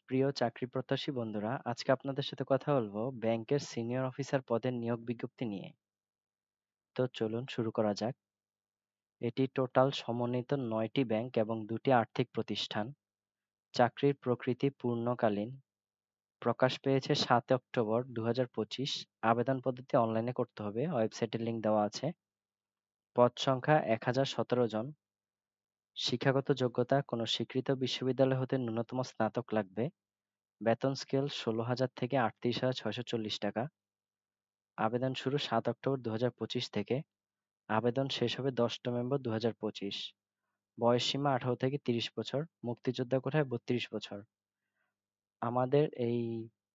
প্রিয় চাকরি প্রত্যাশী বন্ধুরা, আজকে আপনাদের সাথে কথা বলবো ব্যাংকের সিনিয়র অফিসার পদের নিয়োগ বিজ্ঞপ্তি নিয়ে। তো চলুন শুরু করা যাক। এটি টোটাল সমন্বিত 9টি ব্যাংক এবং 2টি আর্থিক প্রতিষ্ঠান। চাকরির প্রকৃতি পূর্ণকালীন। প্রকাশ পেয়েছে 7 অক্টোবর 2025। আবেদন পদ্ধতি অনলাইনে করতে হবে, ওয়েবসাইটের লিংক দেওয়া আছে। পদ সংখ্যা 1017 জন। শিক্ষাগত যোগ্যতা কোনো স্বীকৃত বিশ্ববিদ্যালয় হতে ন্যূনতম স্নাতক লাগবে। বেতন স্কেল 16,000 থেকে 38,640 টাকা। আবেদন শুরু 7 অক্টোবর 2025 থেকে। আবেদন শেষ হবে 10 নভেম্বর 2025। বয়সসীমা 18 থেকে 30 বছর। মুক্তিযোদ্ধা কোটায় 32 বছর। আমাদের এই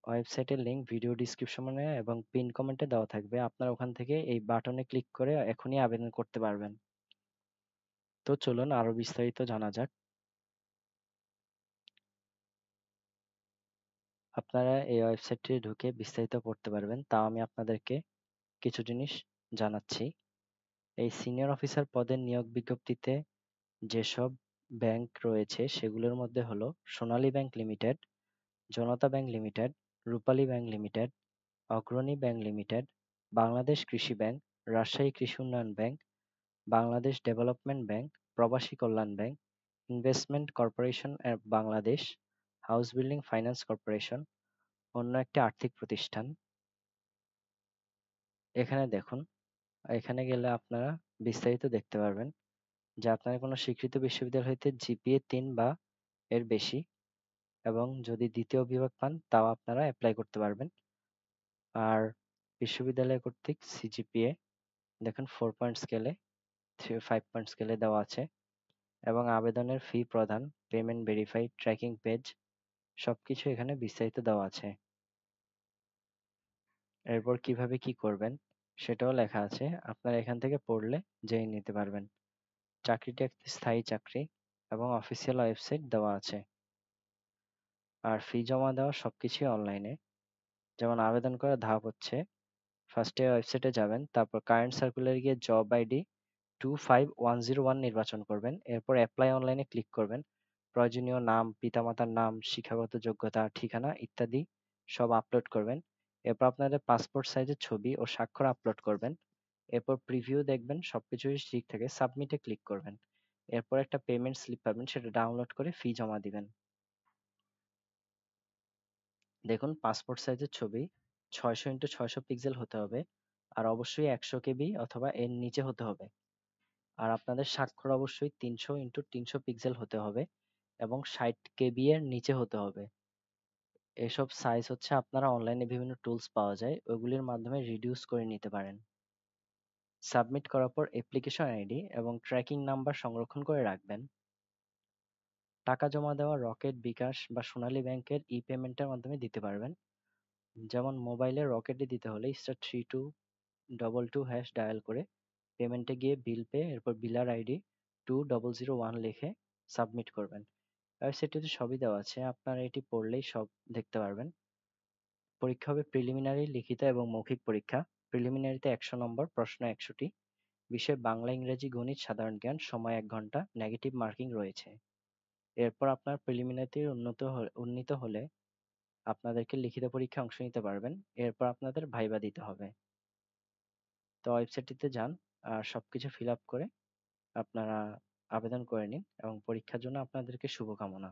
ওয়েবসাইটের লিংক ভিডিও ডিসক্রিপশনে এবং পিন কমেন্টে দেওয়া থাকবে। আপনারা ওখান থেকে এই বাটনে ক্লিক করে এখনই আবেদন করতে পারবেন। তো চলুন আরো বিস্তারিত জানা যাক। আপনারা এই ওয়েবসাইটে ঢুকে বিস্তারিত পড়তে পারবেন, তাও আমি আপনাদেরকে কিছু জিনিস জানাচ্ছি। এই সিনিয়র অফিসার পদের নিয়োগ বিজ্ঞপ্তিতে যেসব ব্যাংক রয়েছে সেগুলোর মধ্যে হলো সোনালী ব্যাংক লিমিটেড, জনতা ব্যাংক লিমিটেড, রূপালী ব্যাংক লিমিটেড, অগ্রণী ব্যাংক লিমিটেড, বাংলাদেশ কৃষি ব্যাংক, রাজশাহী কৃষি উন্নয়ন bank, Bangladesh development bank, Probashi Kallyan bank, investment corporation Bangladesh, house building finance corporation, অন্য একটি আর্থিক প্রতিষ্ঠান। এখানে দেখুন, এখানে গেলে আপনারা বিস্তারিত দেখতে পারবেন যে আপনার কোনো স্বীকৃত বিশ্ববিদ্যালয় হইতে জিপিএ 3 বা এর বেশি, এবং যদি দ্বিতীয় বিভাগ পান তাও আপনারা অ্যাপ্লাই করতে পারবেন। আর বিশ্ববিদ্যালয় কর্তৃক সিজিপিএ দেখুন 4 পয়েন্ট স্কেলে, 5 পয়েন্ট স্কেলে দেওয়া আছে, এবং আবেদনের ফি প্রদান, পেমেন্ট ভেরিফাই, ট্র্যাকিং পেজ সবকিছু এখানে বিস্তারিত দেওয়া আছে। এরপর কিভাবে কি করবেন সেটাও লেখা আছে, আপনারা এখান থেকে পড়লে জেনে নিতে পারবেন। চাকরিটি একটি স্থায়ী চাকরি এবং অফিসিয়াল ওয়েবসাইট দেওয়া আছে। আর ফি জমা দেওয়া সবকিছুই অনলাইনে। যেমন আবেদন করার ধাপ হচ্ছে, ফার্স্টে ওয়েবসাইটে যাবেন, তারপর কারেন্ট সার্কুলারে গিয়ে জব আইডি 25101 নির্বাচন করবেন। এরপর অ্যাপ্লাই অনলাইনে ক্লিক করবেন। প্রয়োজনীয় নাম, পিতামাতার নাম, শিক্ষাগত যোগ্যতা, ঠিকানা ইত্যাদি সব আপলোড করবেন। এরপর আপনাদের পাসপোর্ট সাইজের ছবি ও স্বাক্ষর আপলোড করবেন। এরপর প্রিভিউ দেখবেন, সবকিছুই ঠিক থাকে, সাবমিটে ক্লিক করবেন। এরপর একটা পেমেন্ট স্লিপ পাবেন, সেটা ডাউনলোড করে ফি জমা দিবেন। দেখুন, পাসপোর্ট সাইজের ছবি 600x600 পিক্সেল হতে হবে, আর অবশ্যই 100 কেবি অথবা এর নিচে হতে হবে। আর আপনাদের স্বাক্ষর অবশ্যই 300x300 পিক্সেল হতে হবে এবং 60 কেবি এর নিচে হতে হবে। এসব সাইজ হচ্ছে আপনারা অনলাইনে বিভিন্ন টুলস পাওয়া যায়, ওইগুলির মাধ্যমে রিডিউস করে নিতে পারেন। সাবমিট করার পর অ্যাপ্লিকেশন আইডি এবং ট্র্যাকিং নাম্বার সংরক্ষণ করে রাখবেন। টাকা জমা দেওয়া রকেট, বিকাশ বা সোনালী ব্যাংকের ই পেমেন্টের মাধ্যমে দিতে পারবেন। যেমন মোবাইলে রকেটে দিতে হলে *3222# ডায়াল করে পেমেন্টে গিয়ে বিল পে, এরপর বিলার আইডি 2001 লিখে সাবমিট করবেন। ওয়েবসাইটটিতে সবই দেওয়া আছে, আপনারা এটি পড়লেই সব দেখতে পারবেন। পরীক্ষা হবে প্রিলিমিনারি, লিখিত এবং মৌখিক পরীক্ষা। প্রিলিমিনারিতে 100 নম্বর, প্রশ্ন 100টি, বিষয় বাংলা, ইংরেজি, গণিত, সাধারণ জ্ঞান, সময় 1 ঘন্টা, নেগেটিভ মার্কিং রয়েছে। এরপর আপনার প্রিলিমিনারিতে উন্নীত হলে আপনাদেরকে লিখিত পরীক্ষায় অংশ নিতে পারবেন। এরপর আপনাদের ভাইবা দিতে হবে। তো ওয়েবসাইটটিতে যান, আর সবকিছু ফিল আপ করে আপনারা আবেদন করে নিন, এবং পরীক্ষার জন্য আপনাদেরকে শুভকামনা।